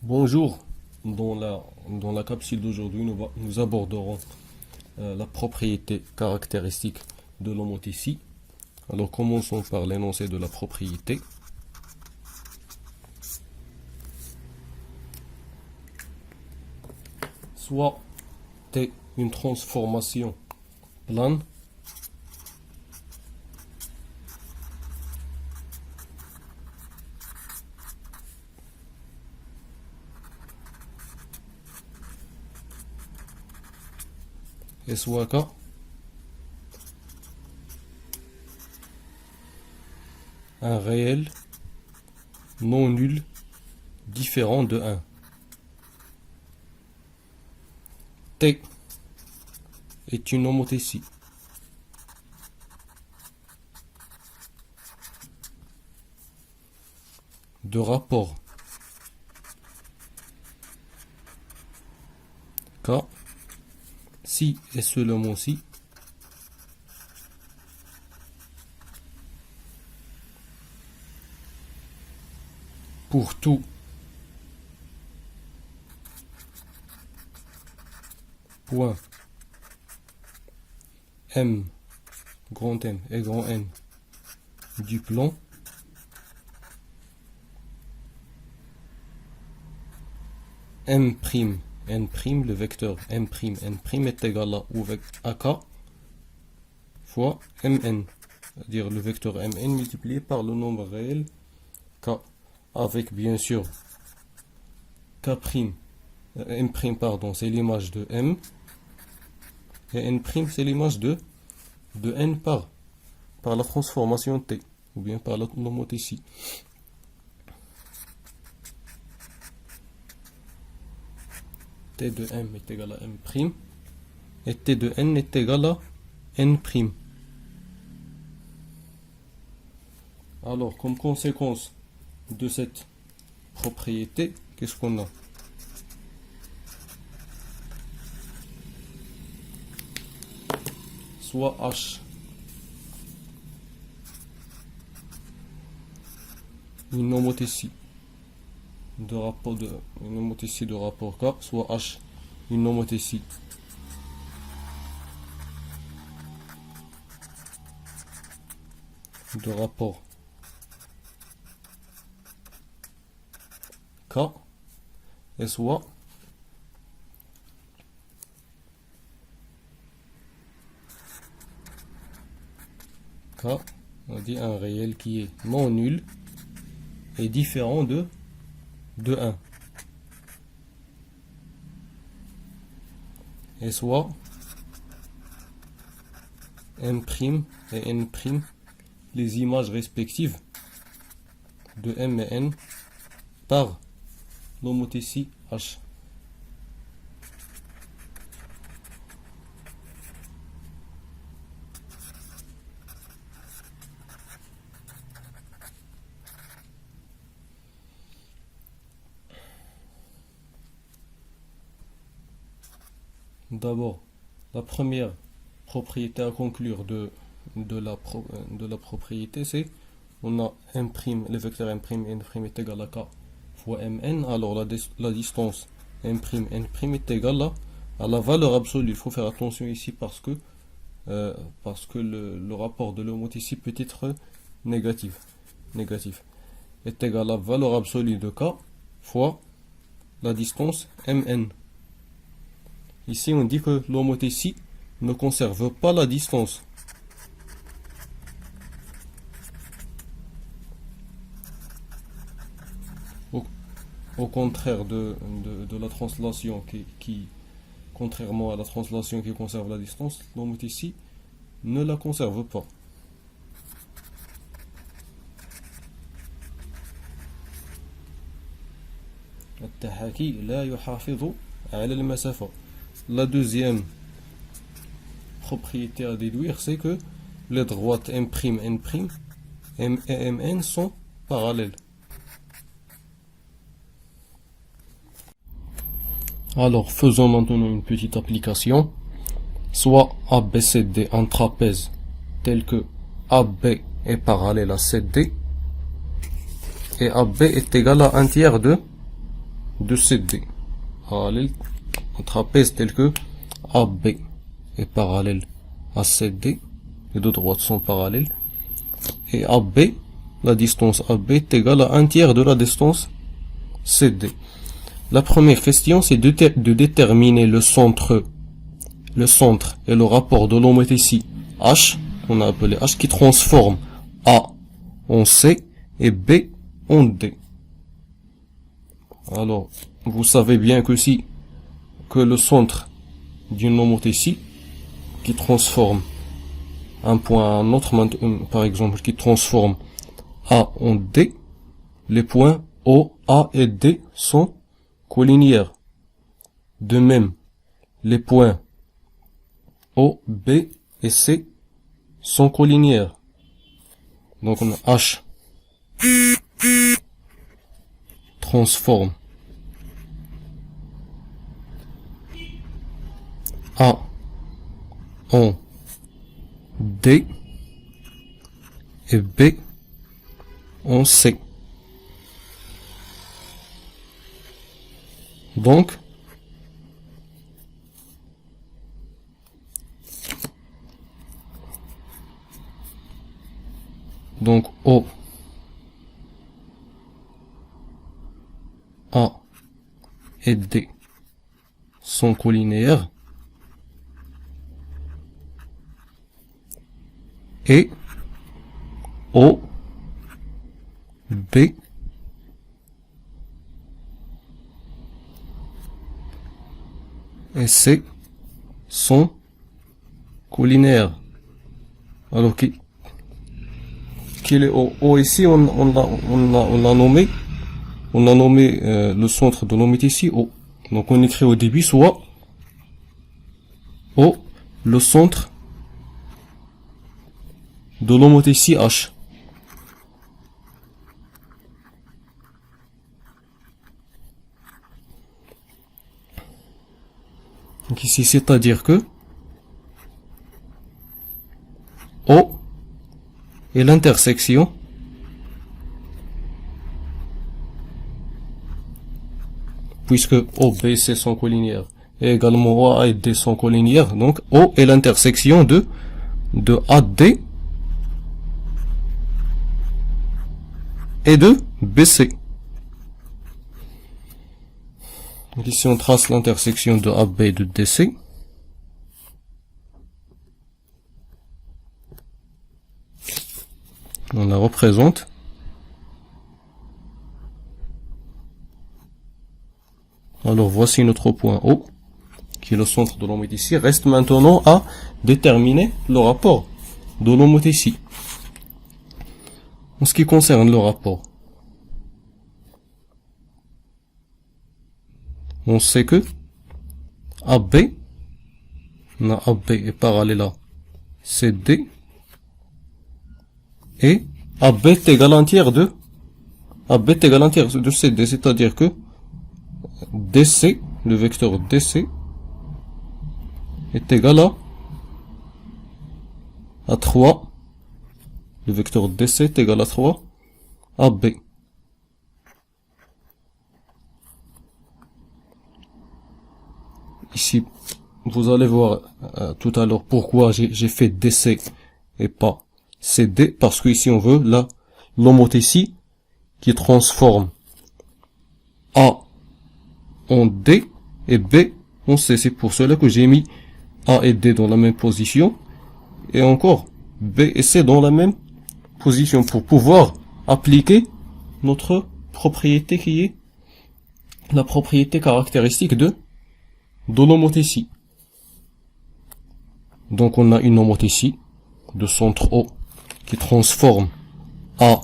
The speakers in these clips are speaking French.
Bonjour, dans la capsule d'aujourd'hui, nous aborderons la propriété caractéristique de l'homothétie. Alors commençons par l'énoncé de la propriété. Soit T une transformation plane, et soit K un réel non nul différent de 1. T est une homothétie. De rapport K si et seulement si pour tout point M grand M et grand N du plan M', N', le vecteur M', N' est égal à K fois Mn, c'est-à-dire le vecteur Mn multiplié par le nombre réel K, avec bien sûr K', M', pardon, c'est l'image de M, et N', c'est l'image de N par la transformation T, ou bien par l'homothétie. T de M est égal à M', et T de N est égal à N'. Alors, comme conséquence de cette propriété, qu'est-ce qu'on a? Soit H une homothétie de rapport K, soit H une homothétie de rapport K, et soit K, on dit un réel qui est non nul et différent de 1, et soit M' et N', les images respectives de M et N par l'homothétie H. D'abord, la première propriété à conclure de la propriété, c'est on a M', le vecteur M', N' est égal à K fois Mn, alors la distance M', N' est égale à la valeur absolue. Il faut faire attention ici parce que le rapport de l'homothétie peut être négatif, est égal à la valeur absolue de K fois la distance Mn. Ici, on dit que l'homothétie ne conserve pas la distance. Au contraire de la translation contrairement à la translation qui conserve la distance, l'homothétie ne la conserve pas. التحاكي لا يحافظ على المسافة. La deuxième propriété à déduire, c'est que les droites M', N', M et Mn sont parallèles. Alors, faisons maintenant une petite application. Soit ABCD un trapèze tel que AB est parallèle à CD, et AB est égal à 1/3 de CD. Parallèle, un trapèze tel que AB est parallèle à CD. Les deux droites sont parallèles. Et AB, la distance AB est égale à 1/3 de la distance CD. La première question, c'est de déterminer le centre et le rapport de l'homothétie H, qu'on a appelé H, qui transforme A en C et B en D. Alors, vous savez bien que que le centre d'une homothétie qui transforme un point à un autre, par exemple, qui transforme A en D, les points O, A et D sont collinéaires. De même, les points O, B et C sont collinéaires. Donc on a H transforme A en D et B en C. Donc, O, A et D sont collinéaires et O, B et C sont collinaires. Alors qu'il est O ici, on a nommé le centre de l'homothétie O. Donc on écrit au début soit O, le centre de l'homothétie H. Donc ici, c'est-à-dire que O est l'intersection puisque O, B et C sont collinéaires et également O, A et D sont collinéaires, donc O est l'intersection de AD et de BC. Donc ici on trace l'intersection de AB et de DC. On la représente. Alors voici notre point O, qui est le centre de l'homothétie. Reste maintenant à déterminer le rapport de l'homothétie. En ce qui concerne le rapport, on sait que AB est parallèle à CD et AB est égal à entière de CD, c'est-à-dire que DC, le vecteur DC est égal à 3, le vecteur DC est égal à 3 AB. Ici, vous allez voir tout à l'heure pourquoi j'ai fait DC et pas CD, parce que ici on veut l'homothétie qui transforme A en D et B en C. C'est pour cela que j'ai mis A et D dans la même position et encore B et C dans la même position pour pouvoir appliquer notre propriété qui est la propriété caractéristique de l'homothétie. Donc on a une homothétie de centre O qui transforme A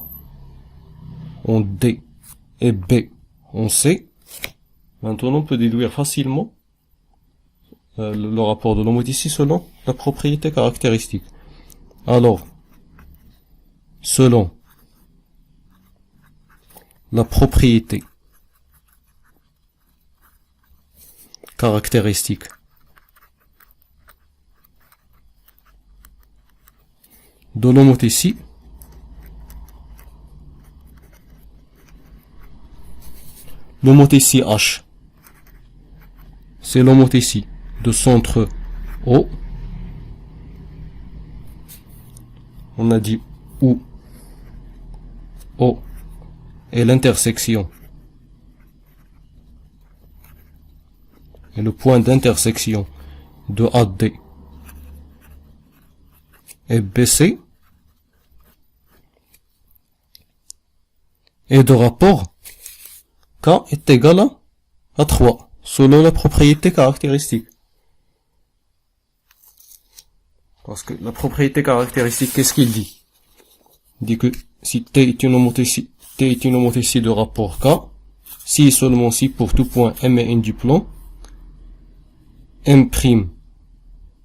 en D et B en C. Maintenant on peut déduire facilement le rapport de l'homothétie selon la propriété caractéristique. Alors, selon la propriété caractéristique de l'homothétie, l'homothétie H. C'est l'homothétie de centre O. On a dit où O est l'intersection et le point d'intersection de AD et BC et de rapport K est égal à 3 selon la propriété caractéristique. Parce que la propriété caractéristique, qu'est-ce qu'il dit? Il dit que si T est une homothétie de rapport K, si et seulement si pour tout point M et N du plan, M',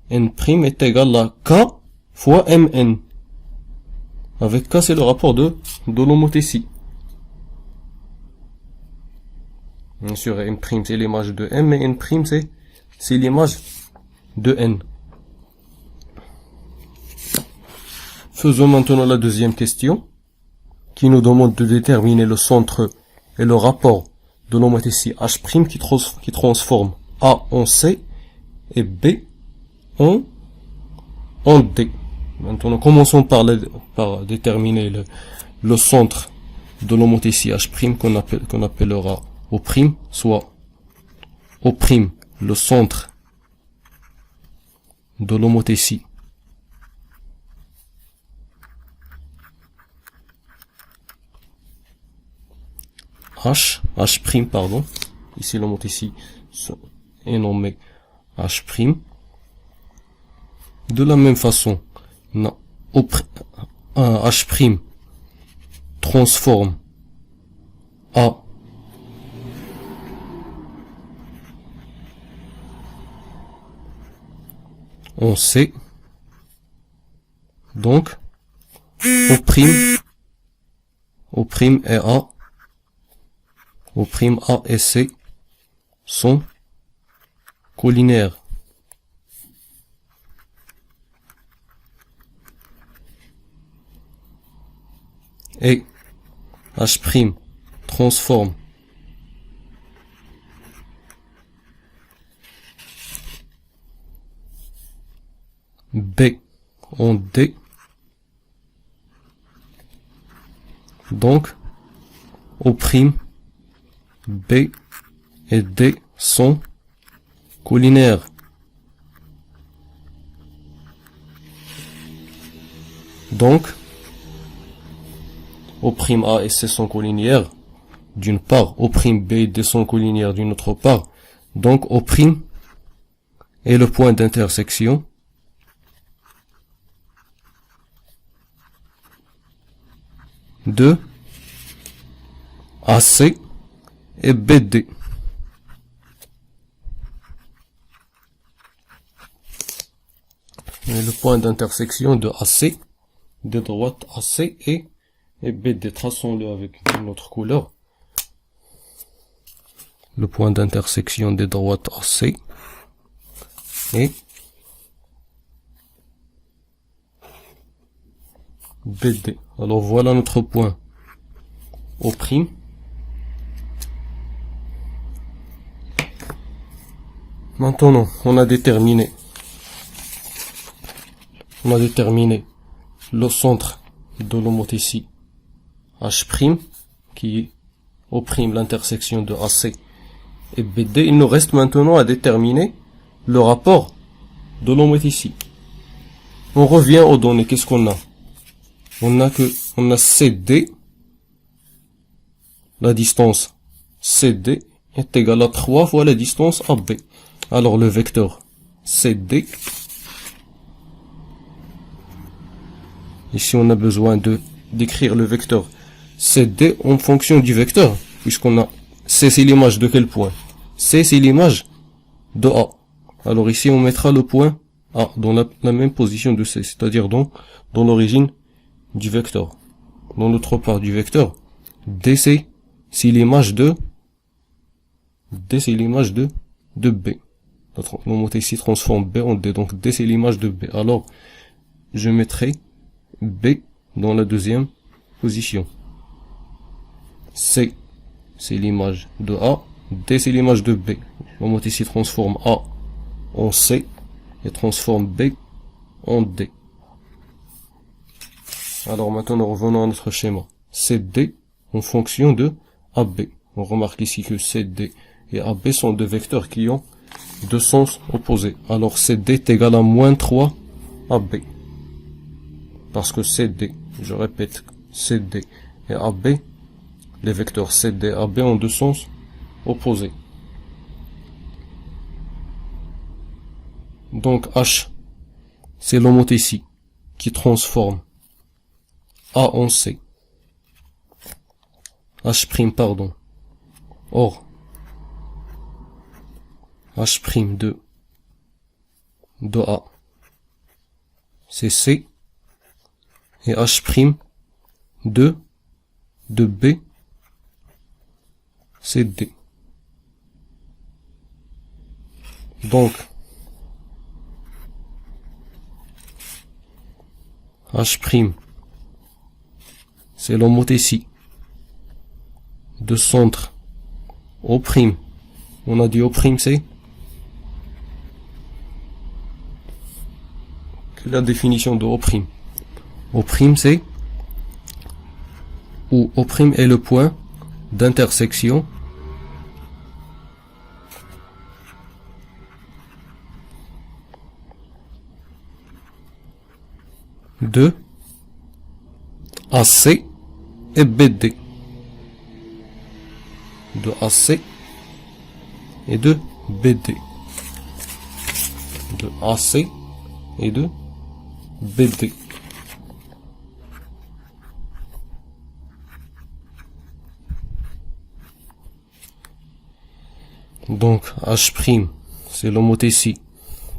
N' est égal à K fois Mn. Avec K, c'est le rapport de l'homothétie. Bien sûr, M' c'est l'image de M et N' c'est l'image de N. Faisons maintenant la deuxième question, qui nous demande de déterminer le centre et le rapport de l'homothétie H' qui transforme A en C et B en D. Maintenant, commençons par déterminer le centre de l'homothétie H' qu'on appellera O', soit O', le centre de l'homothétie H', pardon, ici l'homothétie est nommée H'. De la même façon, H' transforme A en C, donc O' et A, O' A et C sont collinaires. Et H' transforme B en D, donc O', B et D sont collinaires. Donc O' A et C sont collinaires d'une part, O', B et D sont collinaires d'une autre part, donc O' est le point d'intersection de AC et BD. Et le point d'intersection de AC, de droite AC et BD. Traçons-le avec une autre couleur. Le point d'intersection des droites AC et BD. Alors voilà notre point O'. Maintenant, on a déterminé le centre de l'homothétie H', qui est O', l'intersection de AC et BD. Il nous reste maintenant à déterminer le rapport de l'homothétie. On revient aux données. Qu'est-ce qu'on a? On a CD, la distance CD est égale à 3 fois la distance AB. Alors le vecteur CD, ici on a besoin d'écrire le vecteur CD en fonction du vecteur, puisqu'on a C, c'est l'image de quel point? C, c'est l'image de A. Alors ici on mettra le point A dans la même position de C, c'est-à-dire dans l'origine du vecteur. Dans l'autre part du vecteur, DC, c'est l'image de B. L'homothétie transforme B en D, donc D c'est l'image de B. Alors, je mettrai B dans la deuxième position. C, c'est l'image de A, D c'est l'image de B. L'homothétie transforme A en C et transforme B en D. Alors maintenant nous revenons à notre schéma. CD en fonction de AB. On remarque ici que CD et AB sont deux vecteurs qui ont deux sens opposés. Alors CD est égal à moins 3 AB. Parce que CD, je répète, CD et AB, les vecteurs CD et AB ont deux sens opposés. Donc H, c'est l'homothétie qui transforme A en C. H', pardon. Or, H' de A, c'est C. Et H' de B, c'est D. Donc, H', c'est l'homothétie de centre O'. On a dit O', c'est la définition de O'. O', c'est où O' est le point d'intersection de AC et BD. De AC et de BD. De AC et de BD. Donc H', c'est l'homothétie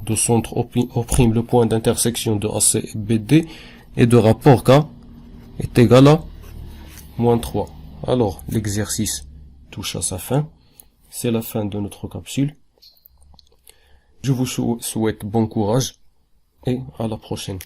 de centre O', le point d'intersection de AC et BD, et de rapport K est égal à moins 3. Alors l'exercice touche à sa fin. C'est la fin de notre capsule. Je vous souhaite bon courage et à la prochaine.